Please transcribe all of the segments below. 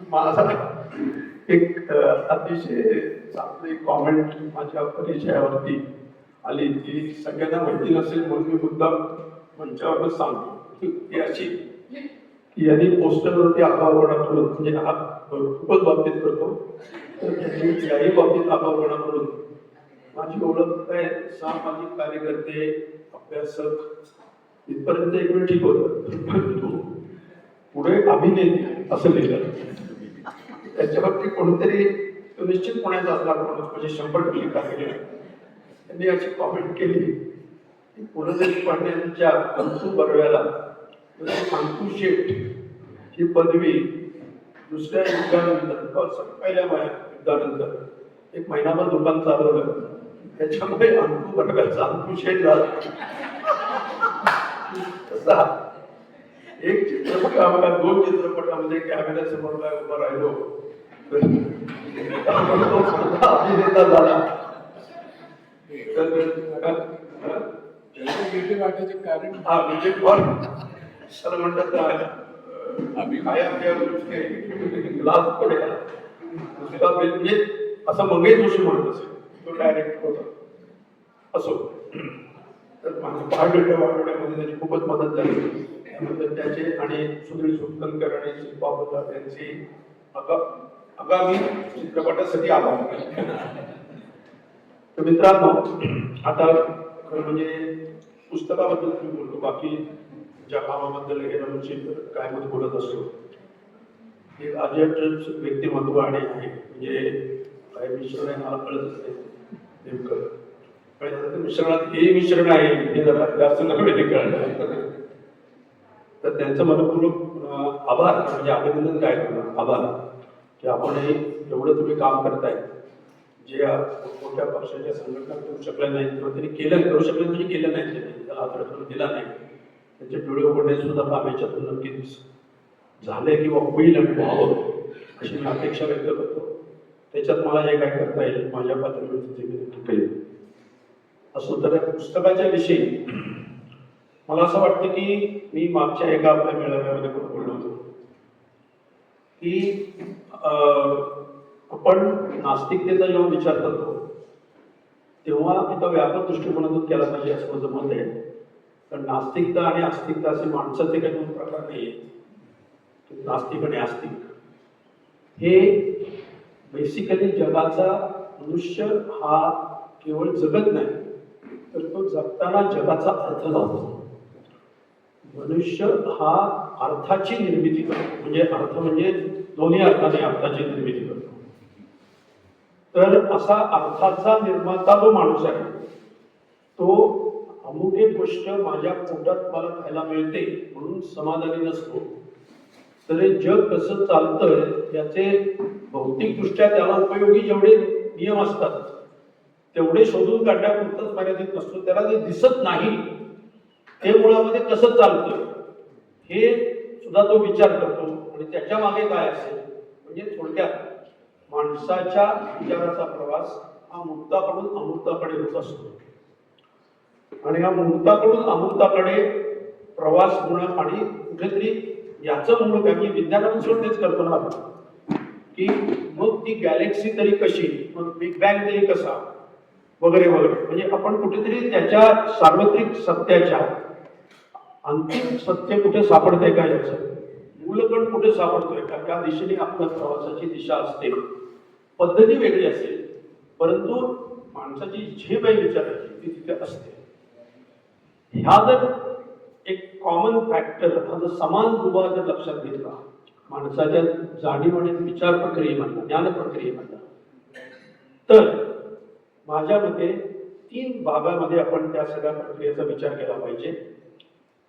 माझा एक अतिशय चांगली कॉमेंट माझ्या परिचयावरती आली, ती सगळ्यांना माहिती नसेल म्हणून मी मुद्दाम मंचावर सांगतो. ती अशी की यांनी पोस्टरवरती आगाऊपणा करून, म्हणजे हा खूपच बाबतीत करतो, तर त्यांनी याही बाबतीत आगाऊपणा करून माझी ओळख काय, सामाजिक कार्यकर्ते, अभ्यासक इथपर्यंत एक वेळ ठीक होतं, पुढे अभिनेते असं लिहिलं. त्याच्यावरती कोणीतरी निश्चित पुण्याचा असणार म्हणून, म्हणजे 100% काही त्यांनी अशी कॉमेंट केली की पु ल देशपांडेंच्या अंतू बर्व्याला अंतू शेठ ही पदवी दुसऱ्या युद्धानंतर, पहिल्या युद्धानंतर एक महिनाभर दुकान चालवलं, त्याच्यामुळे अंतू बर्व्याचा अंतू शेठ झाला. एक चित्रपट आम्हाला 2 चित्रपटामध्ये कॅमेऱ्यासमोर काय उभं राहिलो अभिनेता झाला. वाटायचे कारण हा म्हणजे सर म्हणतात आम्ही ग्लास पडेल म्हणजे असं मंगेश जोशी म्हणत असेल, तो डायरेक्ट होता असो. तर माझ्या पाठवड्यामध्ये त्याची खूपच मदत झाली. त्याचे आणि सुनील सुटकनकर आणि शिल्पा बजाज यांची आगामी चित्रपटासाठी आभार. तर मित्रांनो, आता म्हणजे पुस्तकाबद्दल तुम्ही बोलतो, बाकी ज्या कामाबद्दल हे रमणशी काय मध्ये बोलत असतो, हे अजयच व्यक्तिमत्व आणि आहे, म्हणजे काय मिश्रण आहे मला कळत असते नेमकं, पण मिश्रणात हे मिश्रण आहे हे जरा जास्त नव्हे कळलं. तर त्यांचं मनपूर्वक आभार, म्हणजे अभिनंदन काय करणार, आभार की आपण हे एवढं तुम्ही काम करताय, जे मोठ्या पक्षाच्या संघटना करू शकल्या नाही किंवा त्यांनी केलं, करू शकलं म्हणजे केलं नाही, त्यांनी त्याला आदर दिला नाही, त्यांचे डोळे उघडणे सुद्धा काम याच्यातून नक्कीच झालंय किंवा होईल आणि व्हावं अशी मी अपेक्षा व्यक्त करतो. त्याच्यात मला जे काय करता येईल माझ्या पातळीवर ते मी नक्की करेन. असो, तर पुस्तकाच्या विषयी मला असं वाटतं की मी मागच्या एका आपल्या मेळाव्यामध्ये पण बोललो होतो की आपण नास्तिकतेचा जेव्हा विचार करतो तेव्हा एका व्यापक दृष्टिकोनातून केला पाहिजे असं माझं मत आहे. कारण नास्तिकता आणि आस्तिकता असे माणसाचे काही 2 प्रकार नाही आहेत. नास्तिक आणि आस्तिक हे बेसिकली जगाचा, मनुष्य हा केवळ जगत नाही तर तो जगताना जगाचा अर्थ लावतो. मनुष्य हा अर्थाची निर्मिती करतो, म्हणजे अर्थ म्हणजे दोन्ही अर्थाने अर्थाची निर्मिती करतो. तर असा अर्थाचा निर्माता जो माणूस आहे तो अमुक एक गोष्ट माझ्या पोटात मला खायला मिळते म्हणून समाधानी नसतो, तर हे जग कसं चालतं याचे भौतिकदृष्ट्या त्याला उपयोगी जेवढे नियम असतात तेवढे शोधून काढण्यापुरतंच मर्यादित नसतो. त्याला जे दिसत नाही ते मुळामध्ये कसं चालतं हे सुद्धा तो विचार करतो आणि त्याच्या मागे काय असेल, म्हणजे थोडक्यात माणसाच्या विचाराचा प्रवास हा मुक्ताकडून अमूर्ताकडे होत असतो. आणि हा मुक्ताकडून अमूर्ताकडे प्रवास होणं आणि कुठेतरी याचं मूळ काय, विज्ञानानुसार तेच कल्पना होती की मग ती गॅलेक्सी तरी कशी, मग बिग बँग तरी कसा वगैरे वगैरे, म्हणजे आपण कुठेतरी त्याच्या सार्वत्रिक सत्याच्या अंतिम सत्य कुठे सापडतंय का, याचं मूलकण कुठे सापडतोय का, त्या दिशेने आपल्या प्रवासाची दिशा असते. पद्धती वेगळी असेल परंतु माणसाची झेप आहे विचारायची ती तिथे असते. ह्या जर एक कॉमन फॅक्टर, हा जर समान दुवा जर लक्षात घेतला माणसाच्या जाणीव आणि विचार प्रक्रियेमधला, ज्ञान प्रक्रियेमधला, तर माझ्या मते 3 भागामध्ये आपण त्या सगळ्या प्रक्रियेचा विचार केला पाहिजे.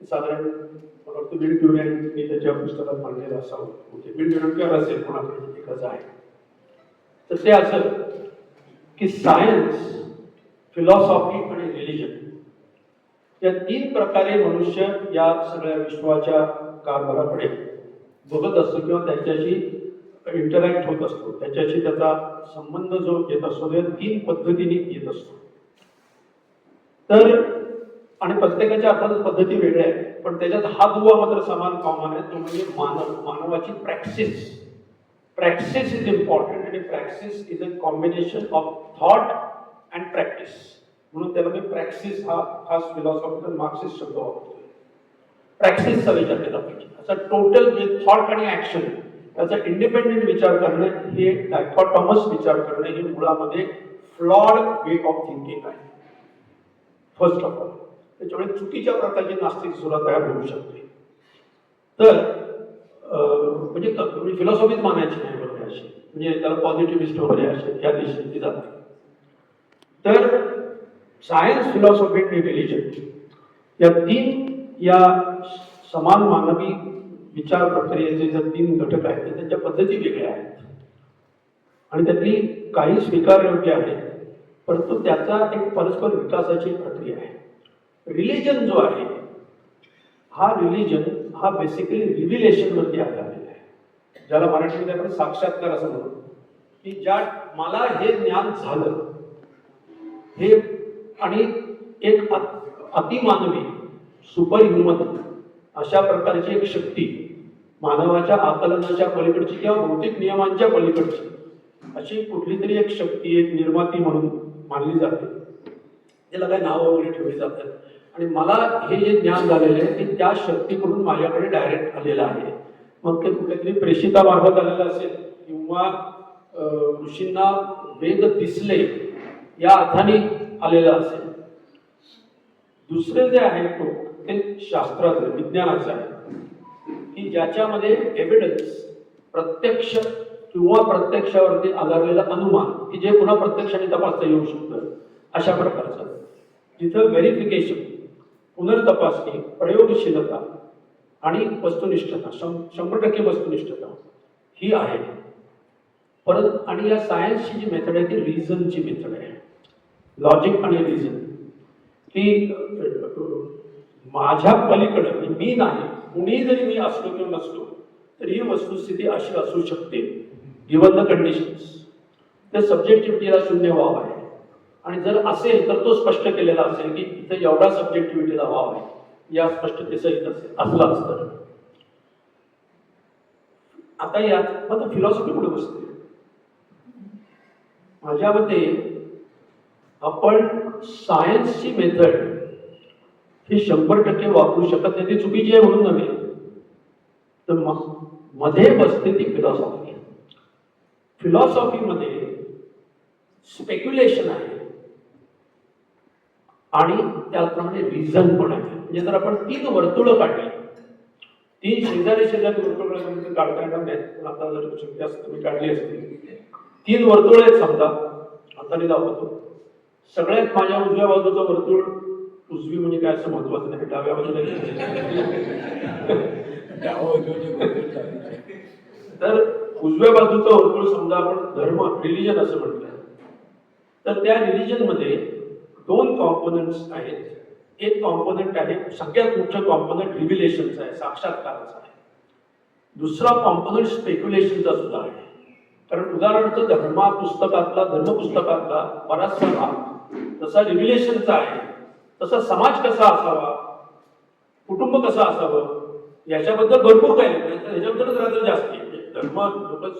साधारण मला वाटतं बिल ड्युरॅन्टने त्याच्या पुस्तकात मांडलेलं असावं, बिल ड्युरॅन्ट असेल कोणाकडे एकच आहे, तर ते असं की सायन्स, फिलॉसॉफी आणि रिलिजन या 3 प्रकारे मनुष्य या सगळ्या विश्वाच्या कारभाराकडे बघत असतो किंवा त्याच्याशी इंटरॅक्ट होत असतो, त्याच्याशी त्याचा संबंध जो येत असतो त्या 3 पद्धतीने येत असतो. तर आणि प्रत्येकाच्या अर्थातच पद्धती वेगळ्या आहेत, पण त्याच्यात हा दुवा मात्र समान कॉमन आहे, तो म्हणजे मानवाची प्रॅक्टिस. प्रॅक्टिस इज इम्पॉर्टंट आणि practice is a combination of thought and practice. म्हणून त्याला मी प्रॅक्टिस हा खास फिलॉसॉफिकल मार्क्सिस्ट शब्द वापरतो. प्रॅक्टिसचा विचार केला पाहिजे. असा टोटल थॉट आणि ऍक्शन याचा इंडिपेंडेंट विचार करणं हे डायकॉटॉमस विचार करणं हे मुळामध्ये फ्लॉड वे ऑफ थिंकिंग आहे फर्स्ट ऑफ ऑल. त्याच्यामुळे चुकीच्या प्रकारची नास्तिक सुद्धा तयार होऊ शकते. तर म्हणजे फिलॉसॉफीच मानायची नाही वगैरे अशी, म्हणजे त्याला पॉझिटिव्हिस्ट वगैरे असे या दिशेने जाते. तर सायन्स, फिलॉसॉफी आणि रिलिजन या तीन या समान मानवी विचार प्रक्रियेचे जे तीन घटक आहेत त्यांच्या पद्धती वेगळ्या आहेत आणि त्यातली काही स्वीकारयोग्य आहेत, परंतु त्याचा एक परस्पर विकासाची प्रक्रिया आहे. रिलिजन जो आहे हा बेसिकली रिव्हिलेशन वरती आधारलेला आहे, ज्याला मराठीमध्ये आपण साक्षात्कार असं म्हणतो. की ज्या मला हे ज्ञान झालं हे आणि एक अतिमानवी सुपर ह्युमन अशा प्रकारची एक शक्ती मानवाच्या आकलनाच्या पलीकडची किंवा भौतिक नियमांच्या पलीकडची अशी कुठली तरी एक शक्ती, एक निर्माती म्हणून मानली जाते. त्याला काही नाव वगैरे ठेवली जातात. आणि मला हे जे ज्ञान झालेलं आहे ते त्या शक्तीकडून माझ्याकडे डायरेक्ट आलेलं आहे. मग ते कुठेतरी प्रेषितामार्फत आलेलं असेल किंवा ऋषींना वेद दिसले या अर्थाने आलेलं असेल. दुसरे जे आहे ते शास्त्राचं, विज्ञानाचं आहे की ज्याच्यामध्ये एव्हिडन्स, प्रत्यक्ष किंवा प्रत्यक्षावरती आधारलेला अनुमान की जे पुन्हा प्रत्यक्षाने तपासता येऊ शकतं अशा प्रकारचं, जिथं व्हेरिफिकेशन, पुनर्तपासणी, प्रयोगशीलता आणि वस्तुनिष्ठता 100% वस्तुनिष्ठता ही आहे. परत आणि या सायन्सची जी मेथड आहे ती रिझनची मेथड आहे, लॉजिक आणि रिझन. की माझ्या पलीकडे मी नाही, कुणी जरी मी असलो किंवा नसलो तर ही वस्तुस्थिती अशी असू शकते गिव्हन द कंडिशन्स. त्या सब्जेक्टिव्हिटीला शून्य वाव आहे. आणि जर असेल तर तो स्पष्ट केलेला असेल की इथे एवढा सब्जेक्टिव्हिटीला वाव आहे, या स्पष्टतेसहित असेल असला असतं. आता यात मग फिलॉसॉफी पुढे बसते. माझ्या मते आपण सायन्सची मेथड ही 100% वापरू शकत नाही, ती चुकीची आहे म्हणून नव्हे, तर मध्ये बसते ती फिलॉसॉफी. फिलॉसॉफीमध्ये स्पेक्युलेशन आहे आणि त्याप्रमाणे रिझन पण आहे. म्हणजे जर आपण 3 वर्तुळं काढली, 3 शेजारी वर्तुळ काढता येणार, आता जर शक्य असं तुम्ही काढली असतील 3 वर्तुळ आहेत समजा, हाताने दाखवतो. सगळ्यात माझ्या उजव्या बाजूचं वर्तुळ, उजवी म्हणजे काय असं महत्वाचं नाही, डाव्या बाजूला तर उजव्या बाजूचं वर्तुळ समजा आपण धर्म, रिलिजन असं म्हटलं, तर त्या रिलिजन मध्ये 2 कॉम्पोनंट्स आहेत. एक कॉम्पोनंट आहे, सगळ्यात मोठं कॉम्पोनंट रिव्हिलेशनचा आहे, साक्षात्काराचा आहे. दुसरा कॉम्पोनंट स्पेक्युलेशनचा सुद्धा आहे. कारण उदाहरणार्थ धर्मपुस्तकातला बराचसा भाग जसा रिव्हिलेशनचा आहे, तसा समाज कसा असावा, कुटुंब कसं असावं याच्याबद्दल भरपूर काही नाही, ह्याच्याबद्दलच राहतं जास्ती. धर्म लोकच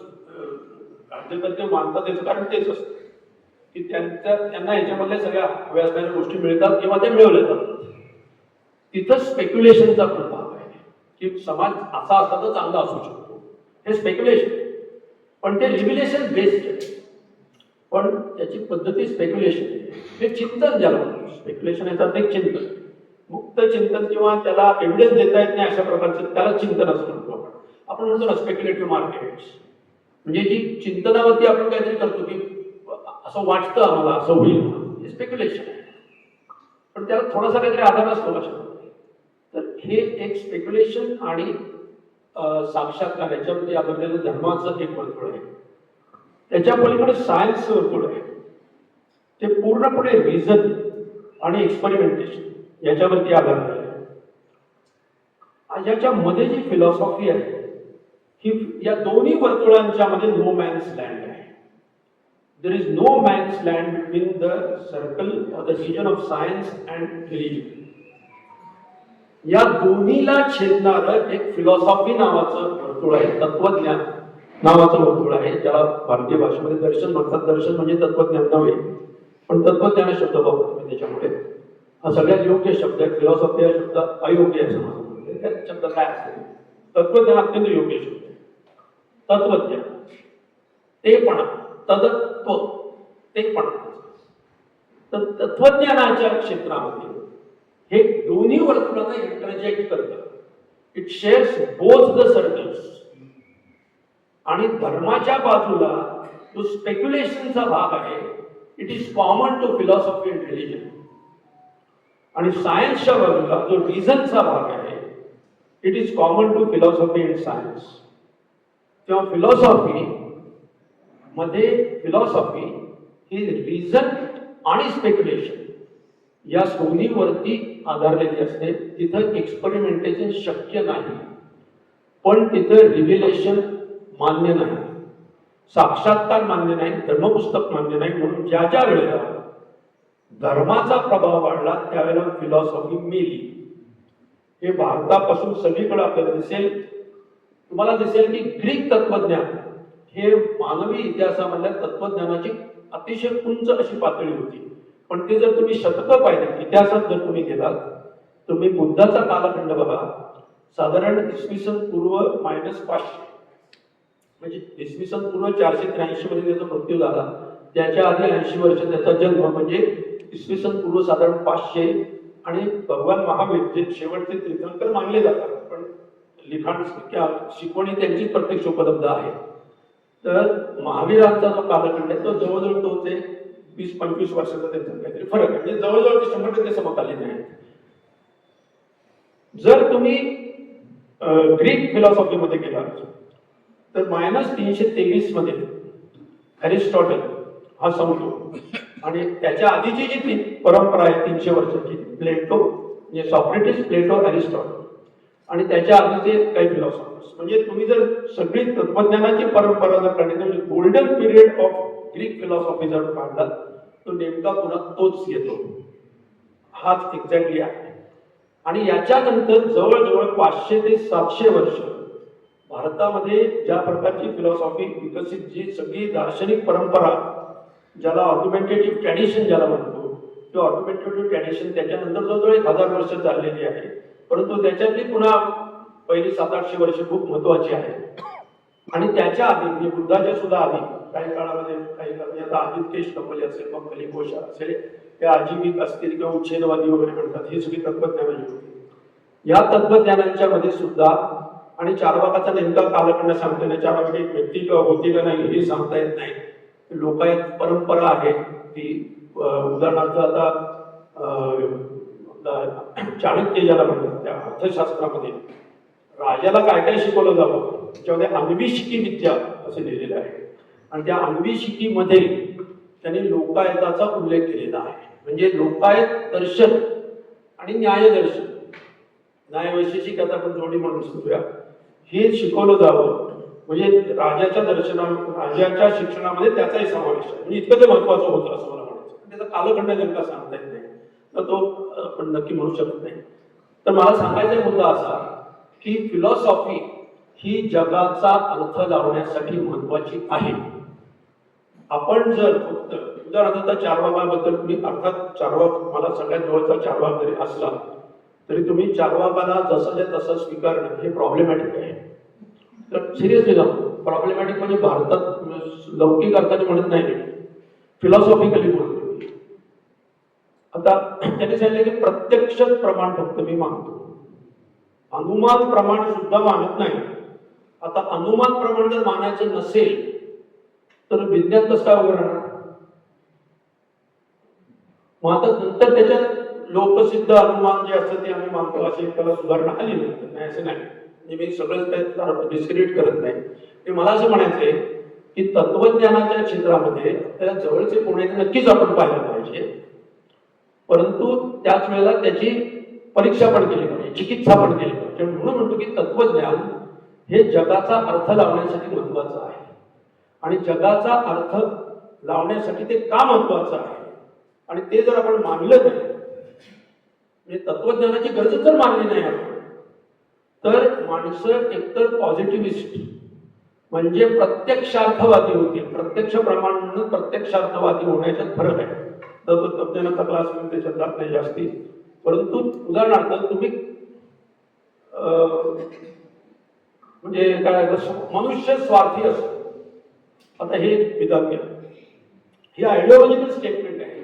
कार्यकर्ते मानतात त्याचं कारण तेच असतं की त्यांना याच्यामधल्या सगळ्या हव्या असणाऱ्या गोष्टी मिळतात किंवा ते मिळवल्या जातात. तिथं स्पेक्युलेशनचा प्रभाव आहे की समाज असा असता तर चांगला असू शकतो, हे स्पेक्युलेशन. पण ते रिव्हिलेशन बेस्ड आहे, पण त्याची पद्धती स्पेक्युलेशन आहे. हे चिंतन ज्याला म्हणतो, स्पेक्युलेशन याचा एक चिंतन, मुक्त चिंतन किंवा त्याला एव्हिडन्स देता येत नाही अशा प्रकारचं त्याला चिंतन असं म्हणतो आपण म्हणतो ना स्पेक्युलेटिव्ह मार्केट्स. म्हणजे जी चिंतनावरती आपण काहीतरी करतो की असं वाटतं आम्हाला असं होईल, हे स्पेक्युलेशन आहे. पण त्याला थोडासा काहीतरी आधार असतो कशामध्ये. तर हे एक स्पेक्युलेशन आणि साक्षात्कार याच्यामध्ये आधारलेलं धर्माचं एक वर्तुळ आहे. त्याच्या पलीकडे सायन्सचं वर्तुळ आहे, ते पूर्णपणे रिझन आणि एक्सपेरिमेंटेशन याच्यावरती आधारलेलं आहे. याच्यामध्ये जी फिलॉसॉफी आहे ही या दोन्ही वर्तुळांच्या मध्ये नो मॅन्स लँड आहे. There is no man's land between the circle or the region of science and religion. या दोन्हीला छेदणारं एक फिलॉसॉफी नावाचं वर्तुळ आहे, तत्वज्ञान. नावाचं वर्तुळ आहे, ज्याला भारतीय भाषेमध्ये दर्शन म्हणतात. दर्शन म्हणजे तत्वज्ञान नव्हे, पण तत्वज्ञान शब्द वापरतो मी त्याच्यामुळे. हा सगळ्यात योग्य शब्द आहे. फिलॉसॉफी हा शब्द अयोग्य आहे असं माझं म्हणणं आहे. त्या शब्द काय असेल, तत्वज्ञान अत्यंत योग्य शब्द आहे. तत्वज्ञान तेपणा, तदत्व तेपणा. तर तत्वज्ञानाच्या क्षेत्रामध्ये हे दोन्ही वर्तुळांना इंटरजेक्ट करतं. It shares both the circles. आणि धर्माच्या बाजूला जो स्पेक्युलेशनचा भाग आहे, it is common to philosophy and religion. आणि सायन्सच्या बाजूला जो रिझनचा भाग आहे, it is common to philosophy and science. तेव्हा फिलॉसॉफी ही रिझन आणि स्पेक्युलेशन या दोन्हीवरती आधारलेली असते. तिथं एक्सपेरिमेंटेशन शक्य नाही, पण तिथं रिव्हिलेशन मान्य नाही, साक्षात्कार मान्य नाही, धर्मपुस्तक मान्य नाही. म्हणून ज्या ज्या वेळेला धर्माचा प्रभाव वाढला त्यावेळेला फिलॉसॉफी मेली. हे भारतापासून सगळीकडे आपल्याला दिसेल. तुम्हाला दिसेल की ग्रीक तत्वज्ञान हे मानवी इतिहासामधल्या तत्वज्ञानाची अतिशय उंच अशी पातळी होती. पण ते जर तुम्ही शतकं पाहिले, इतिहासात जर तुम्ही गेलात, तुम्ही बुद्धाचा कालखंड बघा. साधारण इसवी सन पूर्व -500, म्हणजे इसवी सन पूर्व 483 मध्ये त्याचा मृत्यू झाला. त्याच्या आधी 80 वर्ष त्याचा जन्म, म्हणजे इसवी सन पूर्व साधारण 500. आणि भगवान महावीर जे शेवटचे तीर्थंकर मानले जातात, पण लिखाण शिकवणी त्यांचीच प्रत्यक्ष उपलब्ध आहे. तर महावीरांचा जो कालखंड आहे तो जवळजवळ तोच आहे. 20-25 वर्षाचा त्यांचा काहीतरी फरक आहे, म्हणजे जवळजवळ ते 100% समकालीन आहे. जर तुम्ही ग्रीक फिलॉसॉफीमध्ये गेलात तर -323 मध्ये अरिस्टॉटल हा सांगतो. आणि त्याच्या आधीची जी परंपरा आहे 300 वर्षाची, प्लेटो म्हणजे सॉक्रेटिस, प्लेटो, अरिस्टॉटल, आणि त्याच्या आधीचे काही फिलॉसॉफर्स. म्हणजे तुम्ही जर सगळी तत्वज्ञानाची परंपरा जर काढली, म्हणजे golden period of Greek philosophy जर काढला, तो नेमका पुन्हा तोच येतो. हाच एक्झॅक्टली आहे. आणि याच्यानंतर जवळजवळ 500 ते 700 वर्ष भारतामध्ये ज्या प्रकारची फिलॉसॉफी विकसित, जी सगळी दार्शनिक परंपरा, ज्याला ऑर्ग्युमेंटेटिव्ह ट्रॅडिशन ज्याला म्हणतो, तो ऑर्ग्युमेंटेटिव्ह ट्रॅडिशन त्याच्यानंतर जवळजवळ 1000 वर्ष चाललेली आहे. परंतु त्याच्यातली पुन्हा पहिली 700-800 वर्ष खूप महत्वाची आहे. आणि त्याच्या आधी म्हणजे बुद्धाच्या सुद्धा आधी काही काळामध्ये, काही आता अजित केश कपले असेल, मग कली कोशा असेल, त्या आजीविक असतील किंवा उच्छेदवादी वगैरे म्हणतात, ही सगळी तत्वज्ञानाची होती. या तत्वज्ञानांच्या मध्ये सुद्धा, आणि चार्वाकाचा नेमका कालखंड सांगता येईल. चार्वाक एक व्यक्ती होती का नाही हे सांगता येत नाही. लोकायत परंपरा आहे ती. उदाहरणार्थ आता चाणक्य ज्याला म्हणतात, त्या अर्थशास्त्रामध्ये राजाला काय काय शिकवलं जावं त्याच्यामध्ये अन्विषिकी विद्या असं लिहिलेलं आहे. आणि त्या अन्विषिकीमध्ये त्यांनी लोकायताचा उल्लेख केलेला आहे. म्हणजे लोकायत दर्शन आणि न्यायदर्शन, न्यायवैशेषिक आता आपण जोडी म्हणून सांगूया, हे शिकवलं जावं. म्हणजे राजाच्या राजाच्या शिक्षणामध्ये त्याचाही समावेश आहे. म्हणजे इतकं ते महत्वाचं होतं असं मला म्हणायचं. त्याचा कालखंड नेमका सांगता येत नाही, तर तो आपण नक्की म्हणू शकत नाही. तर मला सांगायचा मुद्दा असा की फिलॉसॉफी ही जगाचा अर्थ लावण्यासाठी महत्वाची आहे. आपण जर फक्त उदाहरणार्थ चार्वाकाबद्दल, मी अर्थात चार्वाक मला सगळ्यात जवळचा चार्वाक जरी असला तरी तुम्ही चार्वाकाला जसं तसं स्वीकारणं हे प्रॉब्लेमॅटिक आहे. तर सिरियसली जाऊ, प्रॉब्लेमॅटिक म्हणजे भारतात लौकिक अर्थाने म्हणत नाही, फिलॉसॉफिकली बोलतो. आता त्याने सांगितलं की प्रत्यक्ष प्रमाण फक्त मी मानतो, अनुमान प्रमाण सुद्धा मानत नाही. आता अनुमान प्रमाण जर मानायचं नसेल तर विज्ञान कसं काय उभं राहणार? मग आता नंतर त्याच्यात लोकसिद्ध अनुमान जे असतं ते आम्ही मानतो, अशी त्याला सुधारणा आली नाही, असं नाही. मी सगळंच डिस्क्रिट करत नाही. ते मला असं म्हणायचंय की तत्वज्ञानाच्या क्षेत्रामध्ये त्याला जवळचे कोणी नक्कीच आपण पाहिलं पाहिजे, परंतु त्याच वेळेला त्याची परीक्षा पण केली पाहिजे, चिकित्सा पण केली पाहिजे. म्हणून म्हणतो की तत्वज्ञान हे जगाचा अर्थ लावण्यासाठी महत्वाचं आहे. आणि जगाचा अर्थ लावण्यासाठी ते का महत्वाचं आहे, आणि ते जर आपण मानलं नाही, म्हणजे तत्वज्ञानाची गरज जर मानली नाही आपण, तर माणसं एकतर पॉझिटिव्हिस्ट म्हणजे प्रत्यक्षार्थवादी होतील. प्रत्यक्ष प्रमाण म्हणून प्रत्यक्षार्थवादी होण्याच्यात फरक आहे. तत्वज्ञानाचा क्लास मी त्याच्यात जात नाही जास्ती, परंतु उदाहरणार्थ तुम्ही म्हणजे काय मनुष्य स्वार्थी असतो. आता हे विधान केलं, ही आयडिओलॉजिकल स्टेटमेंट आहे.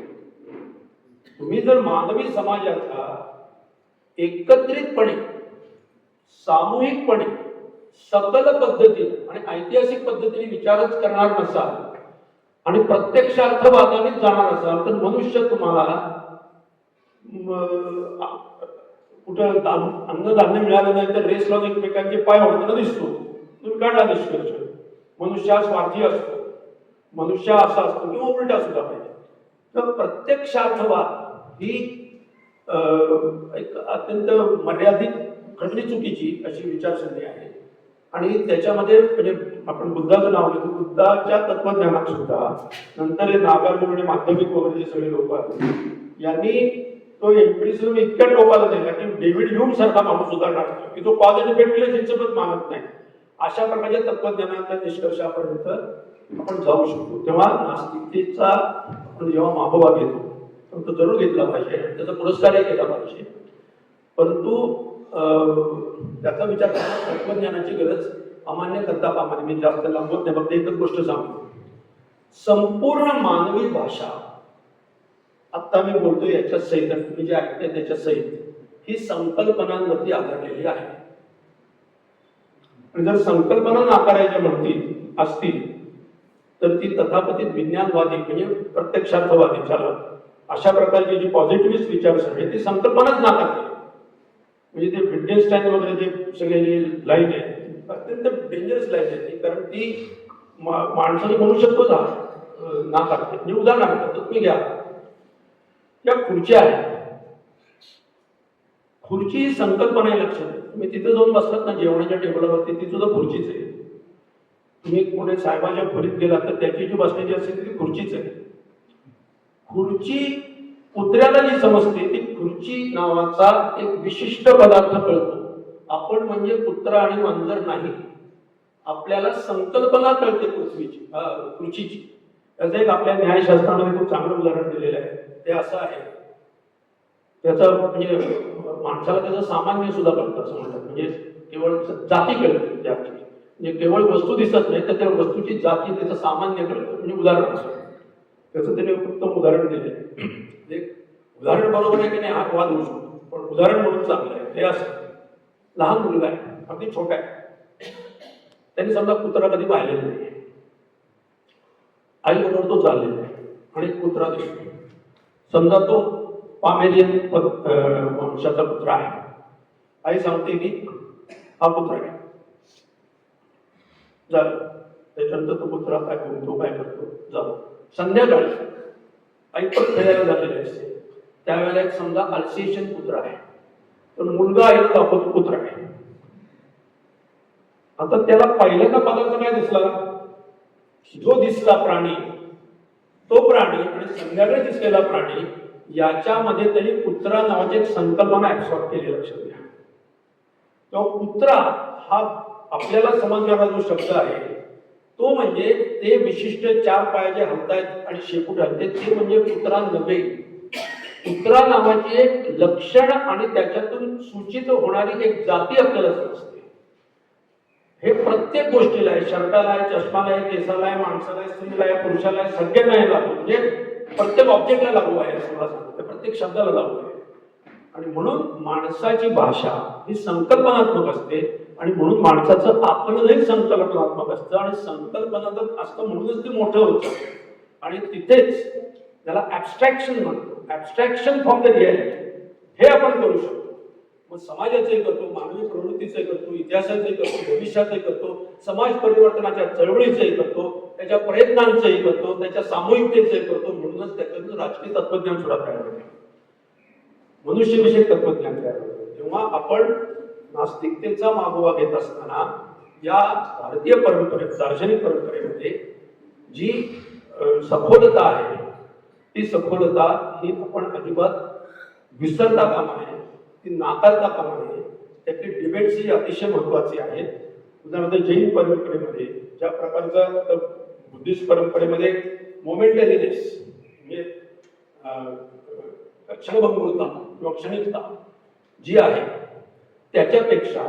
तुम्ही जर मानवी समाजाचा एकत्रितपणे, सामूहिकपणे, सकल पद्धतीने आणि ऐतिहासिक पद्धतीने विचारच करणार नसाल आणि प्रत्यक्षार्थवादानेच जाणार असाल तर मनुष्य तुम्हाला कुठं अन्नधान्य मिळालं नाही तर रेस लावून एकमेकांचे पाय ओढताना दिसतो. तुम्ही काढला निष्कर्ष, मनुष्य स्वार्थी असतो, मनुष्य असा असतो किंवा उलटा सुद्धा पाहिजे. तर प्रत्यक्षार्थवाद ही एक अत्यंत मर्यादित खरी चुकीची अशी विचारसरणी आहे. आणि त्याच्यामध्ये म्हणजे आपण बुद्धाचं नाव घेतो, बुद्धाच्या तत्वज्ञानात सुद्धा नंतर हे नागार्जुन आणि माध्यमिक वगैरे जे सगळे लोक आहेत यांनी तो एम्पिरिसिझम इतक्या टोकाला दिला की डेव्हिड ह्यूम सारखा माणूस सुद्धा टाकतो की तो कॉज आणि इफेक्ट रिलेशनशिपच मानत नाही. अशा प्रकारच्या तत्वज्ञानाच्या निष्कर्षापर्यंत आपण जाऊ शकतो. तेव्हा नास्तिकतेचा आपण जेव्हा मागोवा घेतो तो जरूर घेतला पाहिजे, त्याचा पुरस्कारही केला पाहिजे, परंतु त्याचा विचार करताना तत्वज्ञानाची गरज अमान्य करता कामा नये. मी जास्त लांबवत नाही, फक्त एकच गोष्ट सांगतो. संपूर्ण मानवी भाषा आता मी बोलतो याच्या सहित, तुम्ही जे ऐकते त्याच्या सहित ही संकल्पनांवरती आधारलेली आहे. आणि जर संकल्पना नाकारायच्या म्हणतील असतील तर ती तथाकथित विज्ञानवादी म्हणजे प्रत्यक्षार्थवादी झालं अशा प्रकारची जी पॉझिटिव्हिस्ट विचारसरणी ती संकल्पनाच नाकारते. म्हणजे ते विटगेन्स्टाईन वगैरे जे सगळे जे लाईन आहे अत्यंत डेंजरस लाईन आहे ती, कारण ती माणसाचं मनुष्यत्वच नाकारते. म्हणजे उदाहरणार्थ तुम्ही घ्या, या खुर्च्या आहेत, खुर्ची ही संकल्पना आहे. लक्षात तुम्ही तिथे जाऊन बसलात ना जेवणाच्या टेबलावरती, ती सुद्धा खुर्चीच आहे. तुम्ही पुढे साहेबांच्या खोलीत गेलात तर त्याची जी बसण्याची असते ती खुर्चीच आहे. खुर्ची कुत्र्याला जी समजते ती खुर्ची नावाचा एक विशिष्ट पदार्थ कळतो. आपण म्हणजे कुत्रा आणि मांजर नाही, आपल्याला संकल्पना कळते पृथ्वीची खुर्चीची. त्याचं एक आपल्या न्यायशास्त्रामध्ये खूप चांगलं उदाहरण दिलेलं आहे. ते असं आहे, त्याचं म्हणजे माणसाला त्याचं सामान्य सुद्धा कळतं असं म्हणतात. म्हणजे केवळ जाती कळते त्याची, म्हणजे केवळ वस्तू दिसत नाही तर त्या वस्तूची जाती त्याचं सामान्य कळतं. म्हणजे उदाहरण असं त्याचं त्याने उत्तम उदाहरण दिले. उदाहरण बरोबर आहे की नाही हा वाद होऊ शकतो, पण उदाहरण म्हणून चांगलं आहे. हे असं लहान मुलगा आहे, अगदी छोटा आहे, त्यांनी समजा कुत्रा कधी पाहिलेला नाही, आई बरोबर तो चाललेला आहे आणि कुत्रा दिसतो. समजा तो पामेलियन वंशाचा कुत्रा आहे. आई सांगते की हा कुत्रा आहे, झालं. त्याच्यानंतर तो कुत्रा काय घुमतो, काय करतो, जातो. संध्याकाळी आई पण खेळायला झालेली असते, त्यावेळेला एक समजा अल्सेशियन कुत्रा आहे, तर मुलगा आईला दाखवतो कुत्रा आहे. आता त्याला पहिल्यांदा पदार्थ काय दिसला, जो दिसला प्राणी तो प्राणी आणि संध्याकाळी दिसलेला प्राणी याच्यामध्ये त्यांनी कुत्रा नावाची एक संकल्पना ऍब्सॉर्ब केली. लक्षात घ्या, तो कुत्रा हा आपल्याला समजणारा जो शब्द आहे तो म्हणजे ते विशिष्ट चार पाय जे हलतायत आणि शेपूट हलते ते म्हणजे कुत्रा नव्हे. कुत्रा नावाची एक लक्षण आणि त्याच्यातून सूचित होणारी एक जाती आपल्याला समजते. हे प्रत्येक गोष्टीला आहे, शर्टाला आहे, चष्माला आहे, केसाला आहे, माणसाला आहे, स्त्रीला आहे, पुरुषाला आहे, सगळ्यांना हे लागू. म्हणजे प्रत्येक ऑब्जेक्टला लागू आहे असं मला सांगतो, प्रत्येक शब्दाला लागू आहे. आणि म्हणून माणसाची भाषा ही संकल्पनात्मक असते आणि म्हणून माणसाचं आकलनही संकल्पनात्मक असतं आणि संकल्पनात्मक असतं म्हणूनच ते मोठं होतं. आणि तिथेच त्याला ऍबस्ट्रॅक्शन म्हणतो, ऍबस्ट्रॅक्शन फ्रॉम द रियालिटी. हे आपण करू शकतो. मग समाजाचंही करतो, मानवी प्रवृत्तीचंही करतो, इतिहासाचंही करतो, भविष्याचंही करतो, समाज परिवर्तनाच्या चळवळीचंही करतो, त्याच्या प्रयत्नांचंही करतो, त्याच्या सामूहिकतेचंही करतो. म्हणूनच त्याच्यातून राजकीय तत्वज्ञान सुद्धा तयार होते, मनुष्यविषयक तत्वज्ञान तयार होते. तेव्हा आपण नास्तिकतेचा मागोवा घेत असताना या भारतीय परंपरेत, दार्शनिक परंपरेमध्ये जी सखोलता आहे ती सखोलता ही आपण अजिबात विसरता कामा नये, ती नाकारता कामा नये. त्यातली डिबेट्स ही अतिशय महत्वाची आहेत. उदाहरणार्थ जैन परंपरेमध्ये ज्या प्रकारचा आता बुद्धिस्ट परंपरेमध्ये मोमेंटरीनेस म्हणजे क्षणभंगुरता किंवा क्षणिकता जी आहे त्याच्यापेक्षा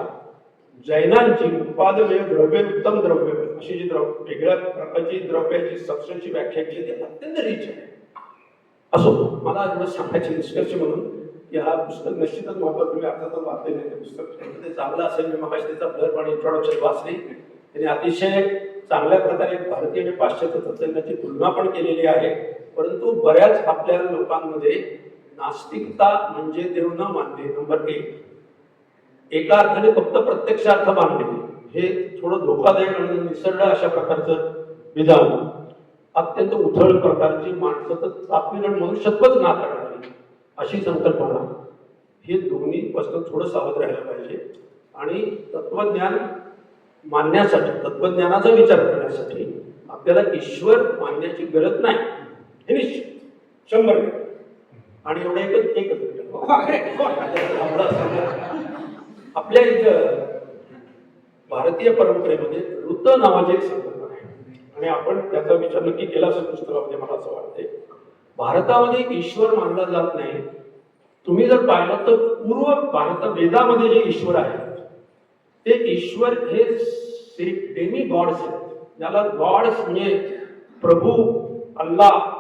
जैनांची उत्पादव्य द्रव्य उत्तम द्रव्य अशी जी वेगळ्या प्रकारची द्रव्याची सबस्टन्सची व्याख्या केली ती अत्यंत रिच आहे. असो, मला एवढं सांगायचे निष्कर्ष म्हणून की हा पुस्तक निश्चितच महत्त्वाचं, तुम्ही अर्थातच वाचले नाही ते पुस्तक, ते चांगलं असेल. मी मग त्याचा ब्लर्ब आणि इंट्रोडक्शन वाचली. त्यांनी अतिशय चांगल्या प्रकारे भारतीय आणि पाश्चात्य तत्त्वज्ञानाची तुलना पण केलेली आहे. परंतु बऱ्याच आपल्या लोकांमध्ये नास्तिकता म्हणजे देव न मानणे नंबर 1, एका अर्थाने फक्त प्रत्यक्षार्थ मानणे हे थोडं धोकादायक आणि निसरड अशा प्रकारचं विधान, अत्यंत उथळ प्रकारची माणसं तर तापील आणि मनुष्यत्वच नाकारणारी अशी संकल्पना, हे दोन्ही पासून थोडं सावध राहायला पाहिजे. आणि तत्वज्ञान मानण्यासाठी, तत्वज्ञानाचा विचार करण्यासाठी आपल्याला ईश्वर मानण्याची गरज नाही, हे निश्चित 100%. आणि एवढं एकच आपल्या इथं भारतीय परंपरेमध्ये ऋत नावाची एक संकल्पना आहे आणि आपण त्याचा विचार नक्की केला असेल पुस्तकामध्ये, मला असं वाटते. भारतामध्ये ईश्वर मानला जात नाही. तुम्ही जर पाहिलं तर पूर्व भारत वेदामध्ये जे ईश्वर आहेत ते ईश्वर हे डेमी गॉड्स आहेत, ज्याला गॉड्स म्हणजे प्रभू, अल्लाह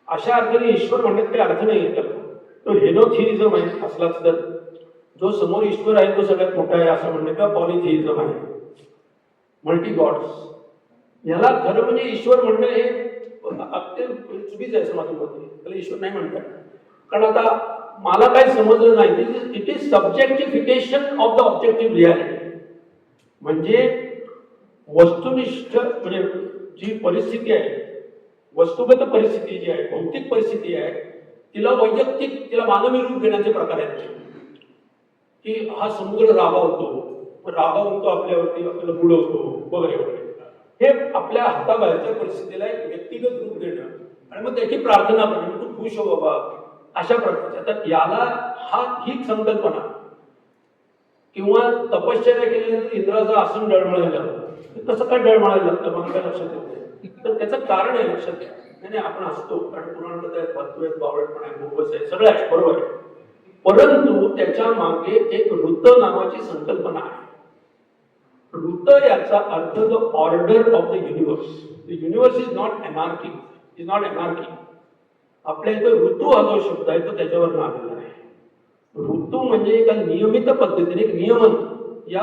अशा अर्थाने ईश्वर म्हणण्यात काही अर्थ नाही आहे. तो हेनोथिइझम आहे असलाच तर जो समोर ईश्वर आहे तो सगळ्यात मोठा आहे असं म्हणणे किंवा पॉलिथिइझम आहे, मल्टी गॉड्स. याला खरं म्हणजे ईश्वर म्हणणं हे अत्यंत चुकीचं आहे असं माझं मत आहे. त्याला ईश्वर नाही म्हणतात. कारण आता मला काही समजलं नाही, it is subjectification of the objective reality. म्हणजे वस्तुनिष्ठ म्हणजे जी परिस्थिती आहे, वस्तुगत परिस्थिती जी आहे, भौतिक परिस्थिती आहे, तिला वैयक्तिक, तिला मानवी रूप देण्याचे प्रकार आहेत. की हा समुद्र रागावतो, रागावून तो आपल्यावरती आपल्याला बुडवतो वगैरे वगैरे, हे आपल्या हाताबाहेरच्या परिस्थितीला एक व्यक्तिगत रूप देणं आणि मग त्याची प्रार्थना करणं, तू खुश हो बाबा, अशा प्रकारच्या. तर याला ही संकल्पना किंवा तपश्चर्या केल्यानंतर इंद्राचं आसन डळमळायला लागतं. कसं काय डळमळायला लागतं मला काय लक्षात येत नाही. तर त्याचं कारण आहे, लक्षात घ्या. नाही आपण असतो कारण पुराणात आहे, भरतोय, बावळटपण आहे, बोगस आहे, सगळं आहे, बरोबर आहे. परंतु त्याच्या मागे एक ऋत नावाची संकल्पना आहे. ऋत याचा earth the order of the universe. The universe is not anarchy, is not anarchy. आपल्या इथं ऋतू हा जो शब्द आहे तो त्याच्यावर आलेला आहे. ऋतू म्हणजे एका नियमित पद्धतीने एक नियमन या,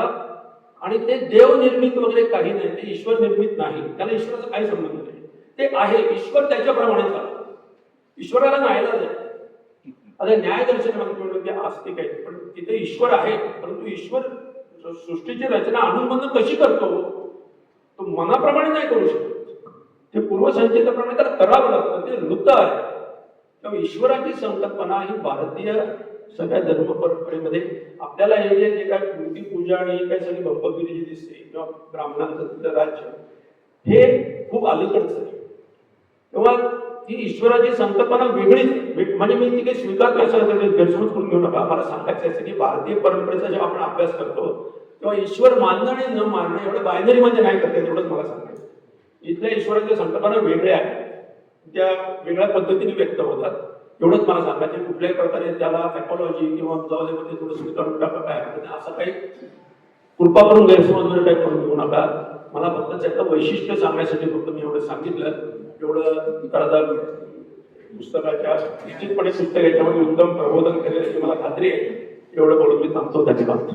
आणि ते देव निर्मित वगैरे काही नाही, ते ईश्वर निर्मित नाही, त्याला ईश्वराचा काही संबंध नाही. ते आहे ईश्वर त्याच्याप्रमाणे चालतो. ईश्वराला न्यायला जाईल. आता न्यायदर्शन म्हणतो ते आस्तिक आहे, पण तिथे ईश्वर आहे. परंतु ईश्वर सृष्टीची रचना अनुबंध कशी करतो, तो मनाप्रमाणे नाही करू शकत. ते पूर्वसंचिताप्रमाणे त्याला करावं लागतं. ते ऋत आहे. तेव्हा ईश्वराची संकल्पना ही भारतीय सगळ्या धर्म परंपरेमध्ये आपल्याला हे जे काय मूर्ती पूजा आणि काय सगळी भंपगिरी जी दिसते किंवा ब्राह्मणांचं तिथलं राज्य, हे खूप अलीकडचं आहे. तेव्हा ती ईश्वराची संकल्पना वेगळीच, म्हणजे मी ती काही स्वीकार करायचं गैरसमज करून घेऊ नका. मला सांगायचं आहे की भारतीय परंपरेचा जेव्हा आपण अभ्यास करतो तेव्हा ईश्वर मानणं आणि न मानणं एवढं बायनरी मध्ये नाही करता येत, एवढंच मला सांगायचं. इथल्या ईश्वराच्या संकल्पना वेगळ्या आहेत, त्या वेगळ्या पद्धतीने व्यक्त होतात, एवढंच मला सांगायचं. कुठल्याही प्रकारे त्याला ॲपॉलॉजी किंवा जाऊदेमध्ये थोडं स्वीकारून टाका काय असं काही कृपा करून गैरसमज वगैरे काही करून घेऊ नका. मला फक्त त्याचं वैशिष्ट्य सांगण्यासाठी फक्त मी एवढं सांगितलं. एवढं करता पुस्तकाच्या निश्चितपणे पुस्तक याच्यामध्ये उत्तम प्रबोधन करेल याची मला खात्री आहे. एवढं बोलून मी थांबतो. धन्यवाद.